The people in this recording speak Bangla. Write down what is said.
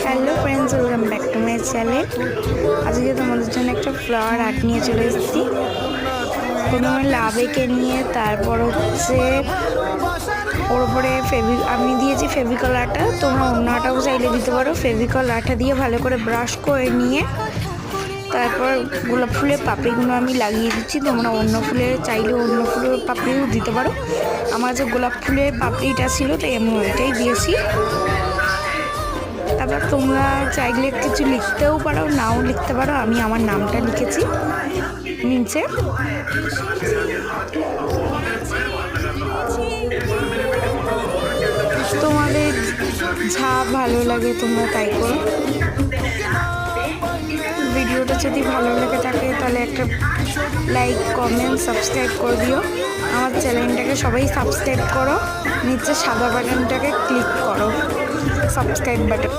Hello friends, welcome back to my channel. আজকে তোমাদের জন্য একটা ফ্লাওয়ার আর্ট নিয়ে চলে এসেছি। প্রথমে লাভ এঁকে নিয়ে তারপর হচ্ছে ওর উপরে আমি দিয়েছি ফেভিকল আঠা। তোমরা অন্য আঠাও চাইলে দিতে পারো। ফেভিকল আঠা দিয়ে ভালো করে ব্রাশ করে নিয়ে তারপর গোলাপ ফুলের পাপড়িগুলো আমি লাগিয়ে দিচ্ছি। তোমরা অন্য ফুলের চাইলে অন্য ফুলের পাপড়িও দিতে পারো। আমার যে গোলাপ ফুলের পাপড়িটা ছিল তাই আমি ওইটাই দিয়েছি। তারপর তোমরা চাইলে কিছু লিখতেও পারো, নাও লিখতে পারো। আমি আমার নামটা লিখেছি নিচে। তোমাদের যা ভালো লাগে তোমরা তাই করো। ভিডিওটা যদি ভালো লেগে থাকে তাহলে একটা লাইক, কমেন্ট, সাবস্ক্রাইব করে দিও। আমার চ্যানেলটাকে সবাই সাবস্ক্রাইব করো। নিচে সাদা বাটনটাকে ক্লিক করো, সাবস্ক্রাইব বাটন।